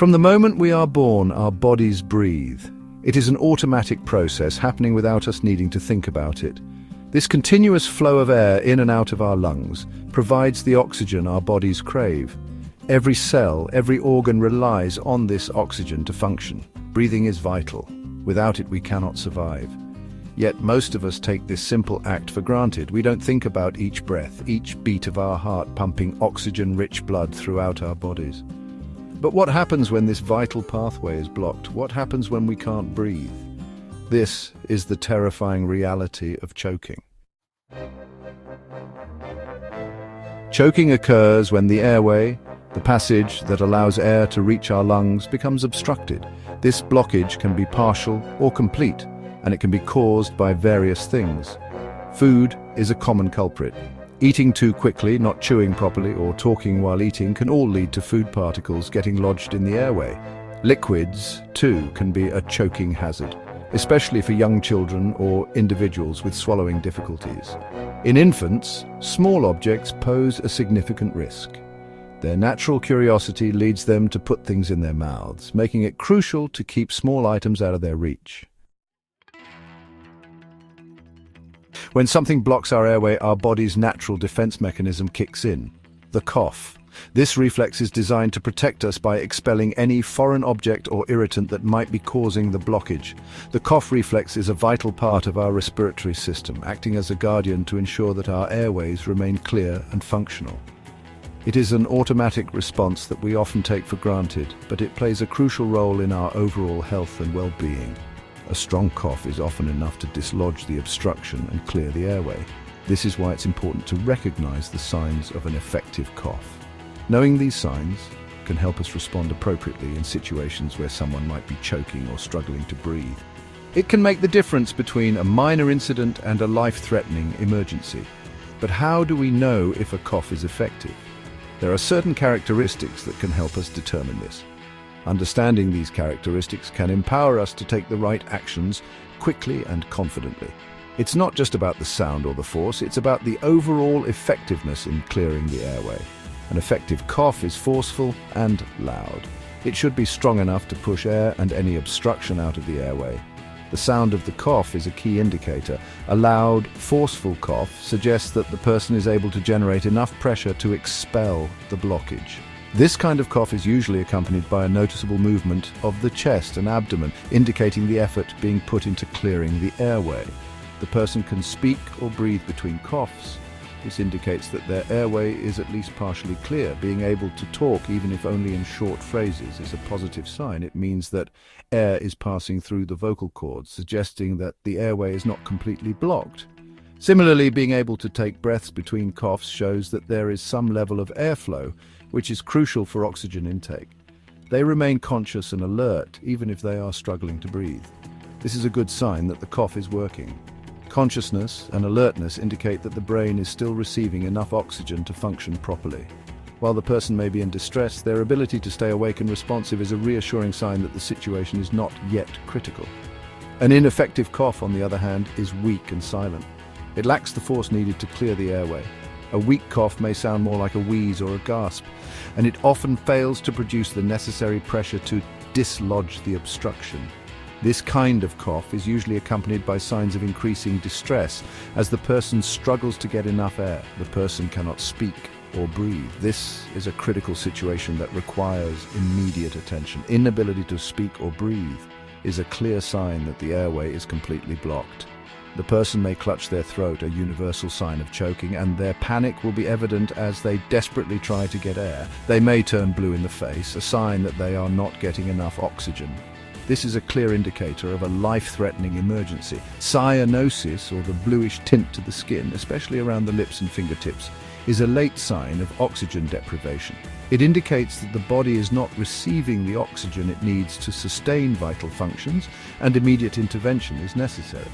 From the moment we are born, our bodies breathe. It is an automatic process happening without us needing to think about it. This continuous flow of air in and out of our lungs provides the oxygen our bodies crave. Every cell, every organ relies on this oxygen to function. Breathing is vital. Without it, we cannot survive. Yet most of us take this simple act for granted. We don't think about each breath, each beat of our heart pumping oxygen-rich blood throughout our bodies. But what happens when this vital pathway is blocked? What happens when we can't breathe? This is the terrifying reality of choking. Choking occurs when the airway, the passage that allows air to reach our lungs, becomes obstructed. This blockage can be partial or complete, and it can be caused by various things. Food is a common culprit. Eating too quickly, not chewing properly, or talking while eating can all lead to food particles getting lodged in the airway. Liquids, too, can be a choking hazard, especially for young children or individuals with swallowing difficulties. In infants, small objects pose a significant risk. Their natural curiosity leads them to put things in their mouths, making it crucial to keep small items out of their reach. When something blocks our airway, our body's natural defense mechanism kicks in, the cough. This reflex is designed to protect us by expelling any foreign object or irritant that might be causing the blockage. The cough reflex is a vital part of our respiratory system, acting as a guardian to ensure that our airways remain clear and functional. It is an automatic response that we often take for granted, but it plays a crucial role in our overall health and well-being. A strong cough is often enough to dislodge the obstruction and clear the airway. This is why it's important to recognize the signs of an effective cough. Knowing these signs can help us respond appropriately in situations where someone might be choking or struggling to breathe. It can make the difference between a minor incident and a life-threatening emergency. But how do we know if a cough is effective? There are certain characteristics that can help us determine this. Understanding these characteristics can empower us to take the right actions quickly and confidently. It's not just about the sound or the force, it's about the overall effectiveness in clearing the airway. An effective cough is forceful and loud. It should be strong enough to push air and any obstruction out of the airway. The sound of the cough is a key indicator. A loud, forceful cough suggests that the person is able to generate enough pressure to expel the blockage. This kind of cough is usually accompanied by a noticeable movement of the chest and abdomen, indicating the effort being put into clearing the airway. The person can speak or breathe between coughs. This indicates that their airway is at least partially clear. Being able to talk, even if only in short phrases, is a positive sign. It means that air is passing through the vocal cords, suggesting that the airway is not completely blocked. Similarly, being able to take breaths between coughs shows that there is some level of airflow, which is crucial for oxygen intake. They remain conscious and alert, even if they are struggling to breathe. This is a good sign that the cough is working. Consciousness and alertness indicate that the brain is still receiving enough oxygen to function properly. While the person may be in distress, their ability to stay awake and responsive is a reassuring sign that the situation is not yet critical. An ineffective cough, on the other hand, is weak and silent. It lacks the force needed to clear the airway. A weak cough may sound more like a wheeze or a gasp, and it often fails to produce the necessary pressure to dislodge the obstruction. This kind of cough is usually accompanied by signs of increasing distress as the person struggles to get enough air. The person cannot speak or breathe. This is a critical situation that requires immediate attention. Inability to speak or breathe is a clear sign that the airway is completely blocked. The person may clutch their throat, a universal sign of choking, and their panic will be evident as they desperately try to get air. They may turn blue in the face, a sign that they are not getting enough oxygen. This is a clear indicator of a life-threatening emergency. Cyanosis, or the bluish tint to the skin, especially around the lips and fingertips, is a late sign of oxygen deprivation. It indicates that the body is not receiving the oxygen it needs to sustain vital functions, and immediate intervention is necessary.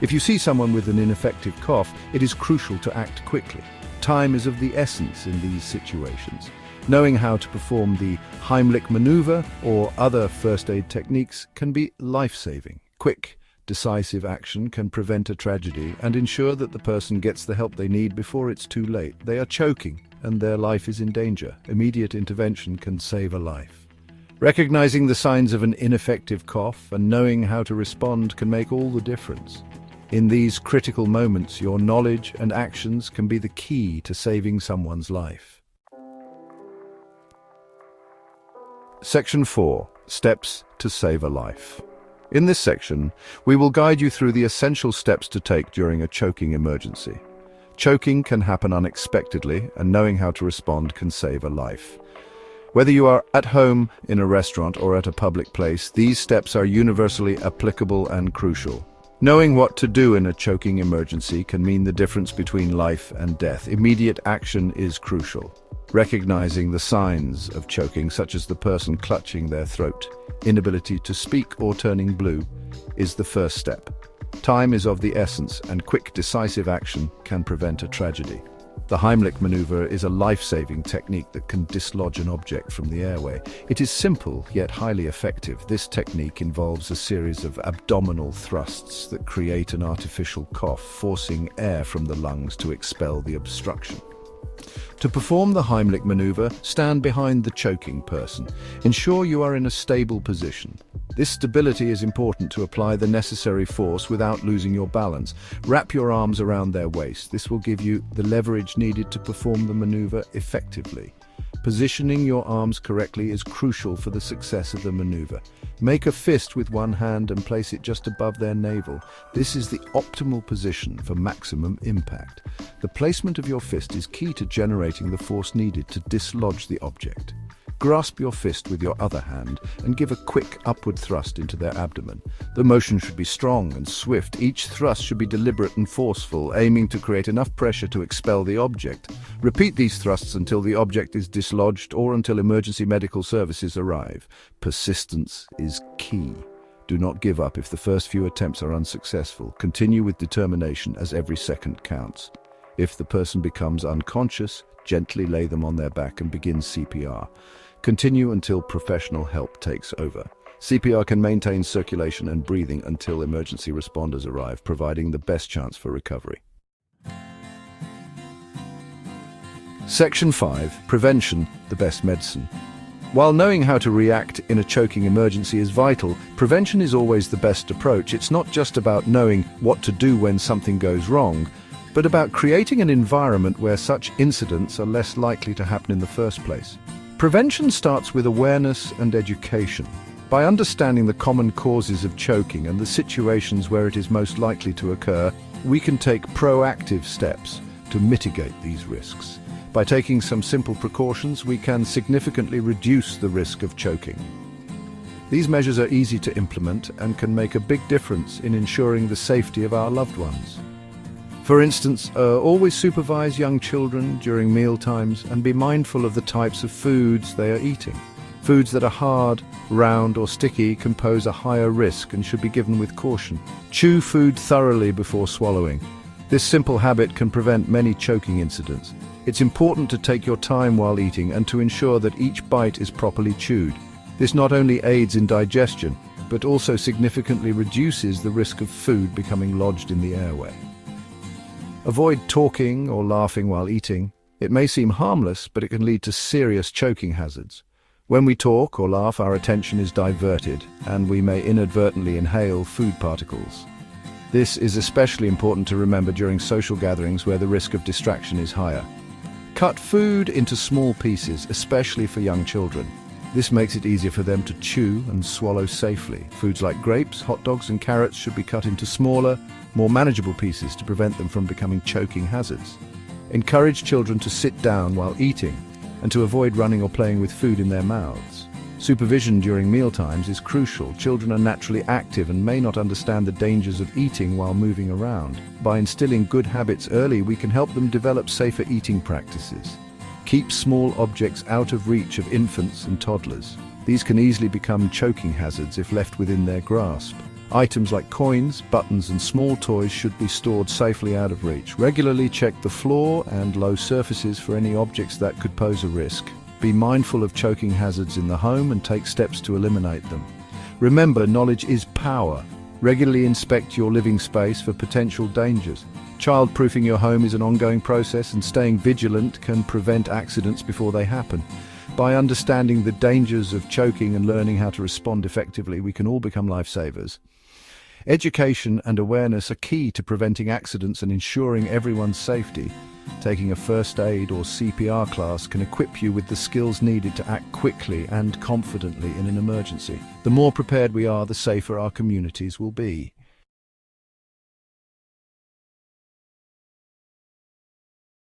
If you see someone with an ineffective cough, it is crucial to act quickly. Time is of the essence in these situations. Knowing how to perform the Heimlich maneuver or other first aid techniques can be life-saving. Quick, decisive action can prevent a tragedy and ensure that the person gets the help they need before it's too late. They are choking and their life is in danger. Immediate intervention can save a life. Recognizing the signs of an ineffective cough and knowing how to respond can make all the difference. In these critical moments, your knowledge and actions can be the key to saving someone's life. Section 4. Steps to save a life. In this section, we will guide you through the essential steps to take during a choking emergency. Choking can happen unexpectedly, and knowing how to respond can save a life. Whether you are at home, in a restaurant, or at a public place, these steps are universally applicable and crucial. Knowing what to do in a choking emergency can mean the difference between life and death. Immediate action is crucial. Recognizing the signs of choking, such as the person clutching their throat, inability to speak, or turning blue, is the first step. Time is of the essence, and quick, decisive action can prevent a tragedy. The Heimlich maneuver is a life-saving technique that can dislodge an object from the airway. It is simple, yet highly effective. This technique involves a series of abdominal thrusts that create an artificial cough, forcing air from the lungs to expel the obstruction. To perform the Heimlich maneuver, stand behind the choking person. Ensure you are in a stable position. This stability is important to apply the necessary force without losing your balance. Wrap your arms around their waist. This will give you the leverage needed to perform the maneuver effectively. Positioning your arms correctly is crucial for the success of the maneuver. Make a fist with one hand and place it just above their navel. This is the optimal position for maximum impact. The placement of your fist is key to generating the force needed to dislodge the object. Grasp your fist with your other hand and give a quick upward thrust into their abdomen. The motion should be strong and swift. Each thrust should be deliberate and forceful, aiming to create enough pressure to expel the object. Repeat these thrusts until the object is dislodged or until emergency medical services arrive. Persistence is key. Do not give up if the first few attempts are unsuccessful. Continue with determination, as every second counts. If the person becomes unconscious, gently lay them on their back and begin CPR. Continue until professional help takes over. CPR can maintain circulation and breathing until emergency responders arrive, providing the best chance for recovery. Section 5. Prevention, the best medicine. While knowing how to react in a choking emergency is vital, prevention is always the best approach. It's not just about knowing what to do when something goes wrong, but about creating an environment where such incidents are less likely to happen in the first place. Prevention starts with awareness and education. By understanding the common causes of choking and the situations where it is most likely to occur, we can take proactive steps to mitigate these risks. By taking some simple precautions, we can significantly reduce the risk of choking. These measures are easy to implement and can make a big difference in ensuring the safety of our loved ones. For instance, always supervise young children during meal times and be mindful of the types of foods they are eating. Foods that are hard, round, or sticky can pose a higher risk and should be given with caution. Chew food thoroughly before swallowing. This simple habit can prevent many choking incidents. It's important to take your time while eating and to ensure that each bite is properly chewed. This not only aids in digestion, but also significantly reduces the risk of food becoming lodged in the airway. Avoid talking or laughing while eating. It may seem harmless, but it can lead to serious choking hazards. When we talk or laugh, our attention is diverted, and we may inadvertently inhale food particles. This is especially important to remember during social gatherings where the risk of distraction is higher. Cut food into small pieces, especially for young children. This makes it easier for them to chew and swallow safely. Foods like grapes, hot dogs, and carrots should be cut into smaller, more manageable pieces to prevent them from becoming choking hazards. Encourage children to sit down while eating and to avoid running or playing with food in their mouths. Supervision during mealtimes is crucial. Children are naturally active and may not understand the dangers of eating while moving around. By instilling good habits early, we can help them develop safer eating practices. Keep small objects out of reach of infants and toddlers. These can easily become choking hazards if left within their grasp. Items like coins, buttons, and small toys should be stored safely out of reach. Regularly check the floor and low surfaces for any objects that could pose a risk. Be mindful of choking hazards in the home and take steps to eliminate them. Remember, knowledge is power. Regularly inspect your living space for potential dangers. Child-proofing your home is an ongoing process, and staying vigilant can prevent accidents before they happen. By understanding the dangers of choking and learning how to respond effectively, we can all become lifesavers. Education and awareness are key to preventing accidents and ensuring everyone's safety. Taking a first aid or CPR class can equip you with the skills needed to act quickly and confidently in an emergency. The more prepared we are, the safer our communities will be.